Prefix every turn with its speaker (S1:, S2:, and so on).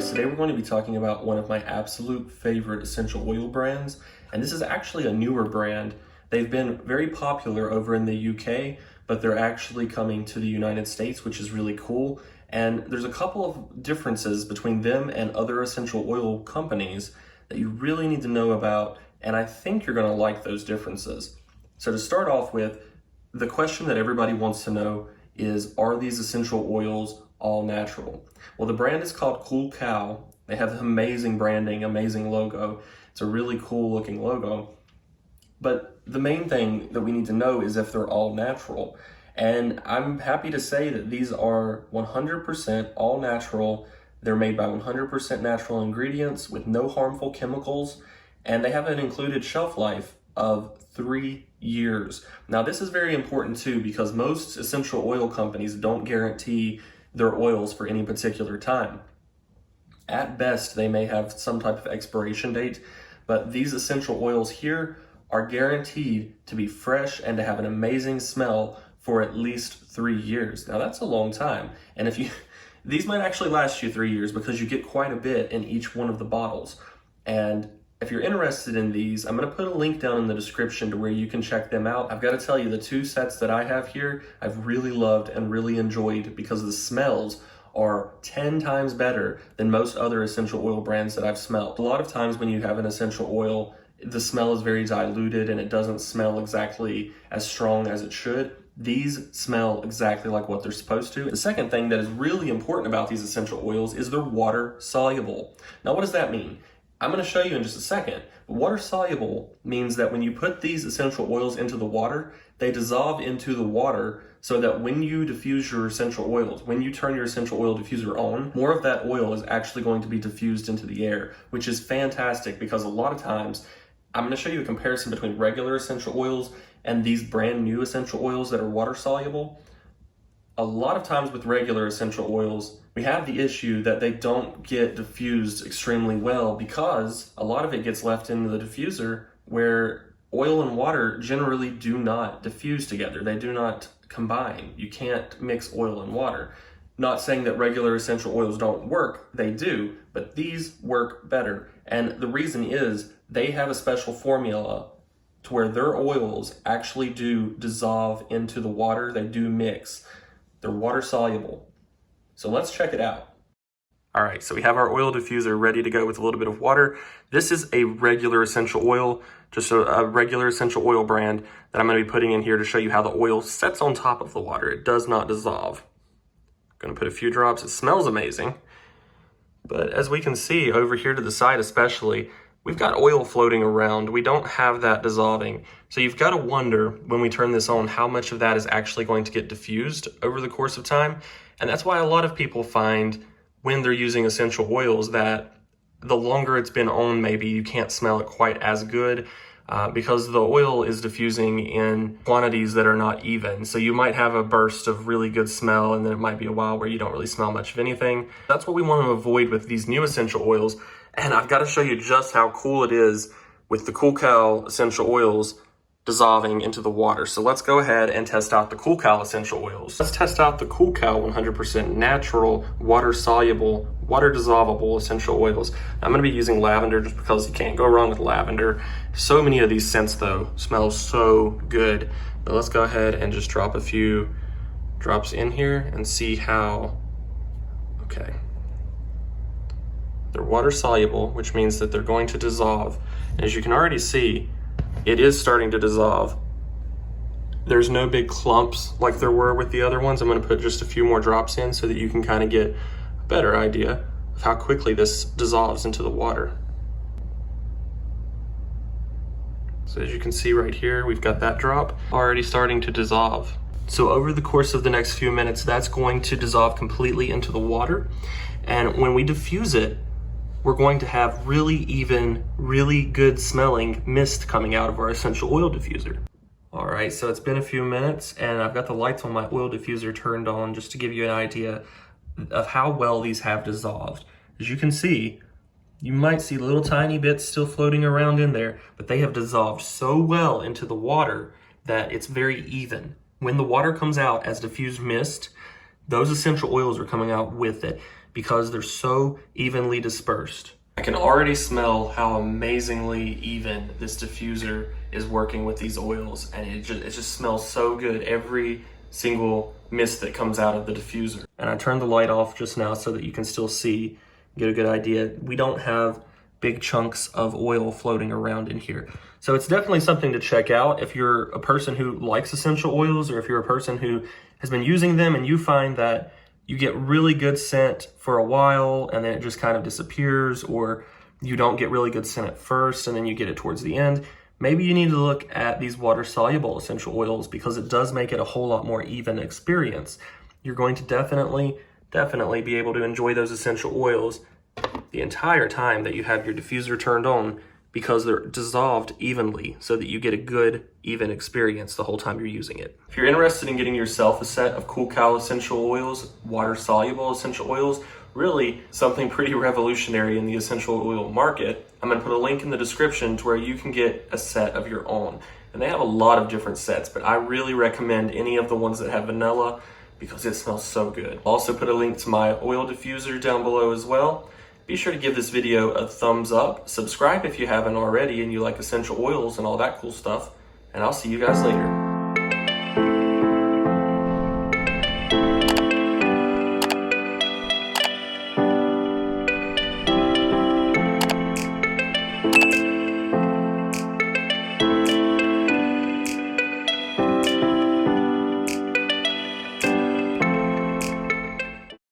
S1: guys, today we're going to be talking about one of my absolute favorite essential oil brands, and this is actually a newer brand. They've been very popular over in the UK, but they're actually coming to the United States, which is really cool. And there's a couple of differences between them and other essential oil companies that you really need to know about, and I think you're going to like those differences. So to start off with, the question that everybody wants to know is, are these essential oils all natural? Well, the brand is called Cool Cow. They have amazing branding, amazing logo. It's a really cool looking logo. But the main thing that we need to know is if they're all natural. And I'm happy to say that these are 100% all natural. They're made by 100% natural ingredients with no harmful chemicals, and they have an included shelf life of 3 years. Now, this is very important too, because most essential oil companies don't guarantee their oils for any particular time. At best, they may have some type of expiration date, but these essential oils here are guaranteed to be fresh and to have an amazing smell for at least 3 years. Now, that's a long time. And these might actually last you 3 years because you get quite a bit in each one of the bottles. And if you're interested in these, I'm going to put a link down in the description to where you can check them out. I've got to tell you, the 2 sets that I have here, I've really loved and really enjoyed because the smells are 10 times better than most other essential oil brands that I've smelled. A lot of times when you have an essential oil, the smell is very diluted and it doesn't smell exactly as strong as it should. These smell exactly like what they're supposed to. The second thing that is really important about these essential oils is they're water soluble. Now, what does that mean? I'm going to show you in just a second. Water soluble means that when you put these essential oils into the water, they dissolve into the water so that when you diffuse your essential oils, when you turn your essential oil diffuser on, more of that oil is actually going to be diffused into the air, which is fantastic because a lot of times, I'm going to show you a comparison between regular essential oils and these brand new essential oils that are water soluble. A lot of times with regular essential oils, we have the issue that they don't get diffused extremely well because a lot of it gets left in the diffuser where oil and water generally do not diffuse together. They do not combine. You can't mix oil and water. Not saying that regular essential oils don't work, they do, but these work better. And the reason is they have a special formula to where their oils actually do dissolve into the water. They do mix. They're water soluble. So let's check it out. All right, so we have our oil diffuser ready to go with a little bit of water. This is a regular essential oil, just a regular essential oil brand that I'm going to be putting in here to show you how the oil sets on top of the water. It does not dissolve. I'm going to put a few drops. It smells amazing. But as we can see over here to the side especially, we've got oil floating around. We don't have that dissolving. So you've got to wonder when we turn this on how much of that is actually going to get diffused over the course of time. And that's why a lot of people find when they're using essential oils that the longer it's been on, maybe you can't smell it quite as good because the oil is diffusing in quantities that are not even. So you might have a burst of really good smell and then it might be a while where you don't really smell much of anything. That's what we want to avoid with these new essential oils. And I've got to show you just how cool it is with the Cool Cow essential oils dissolving into the water. So let's go ahead and test out the Cool Cow essential oils. Let's test out the Cool Cow 100% natural, water soluble, water dissolvable essential oils. I'm going to be using lavender just because you can't go wrong with lavender. So many of these scents though smell so good. But let's go ahead and just drop a few drops in here and see how, okay. They're water soluble, which means that they're going to dissolve. And as you can already see, it is starting to dissolve. There's no big clumps like there were with the other ones. I'm going to put just a few more drops in so that you can kind of get a better idea of how quickly this dissolves into the water. So as you can see right here, we've got that drop already starting to dissolve. So over the course of the next few minutes, that's going to dissolve completely into the water. And when we diffuse it, we're going to have really even, really good smelling mist coming out of our essential oil diffuser. All right, so it's been a few minutes and I've got the lights on my oil diffuser turned on just to give you an idea of how well these have dissolved. As you can see, you might see little tiny bits still floating around in there, but they have dissolved so well into the water that it's very even. When the water comes out as diffused mist, those essential oils are coming out with it. because they're so evenly dispersed. I can already smell how amazingly even this diffuser is working with these oils, and it just smells so good, every single mist that comes out of the diffuser. And I turned the light off just now so that you can still see, get a good idea. We don't have big chunks of oil floating around in here. So it's definitely something to check out if you're a person who likes essential oils, or if you're a person who has been using them and you find that you get really good scent for a while and then it just kind of disappears, or you don't get really good scent at first and then you get it towards the end. Maybe you need to look at these water-soluble essential oils, because it does make it a whole lot more even experience. You're going to definitely be able to enjoy those essential oils the entire time that you have your diffuser turned on, because they're dissolved evenly so that you get a good, even experience the whole time you're using it. If you're interested in getting yourself a set of Cool Cow essential oils, water-soluble essential oils, really something pretty revolutionary in the essential oil market, I'm gonna put a link in the description to where you can get a set of your own. And they have a lot of different sets, but I really recommend any of the ones that have vanilla, because it smells so good. I'll also put a link to my oil diffuser down below as well. Be sure to give this video a thumbs up, subscribe if you haven't already and you like essential oils and all that cool stuff, and I'll see you guys later.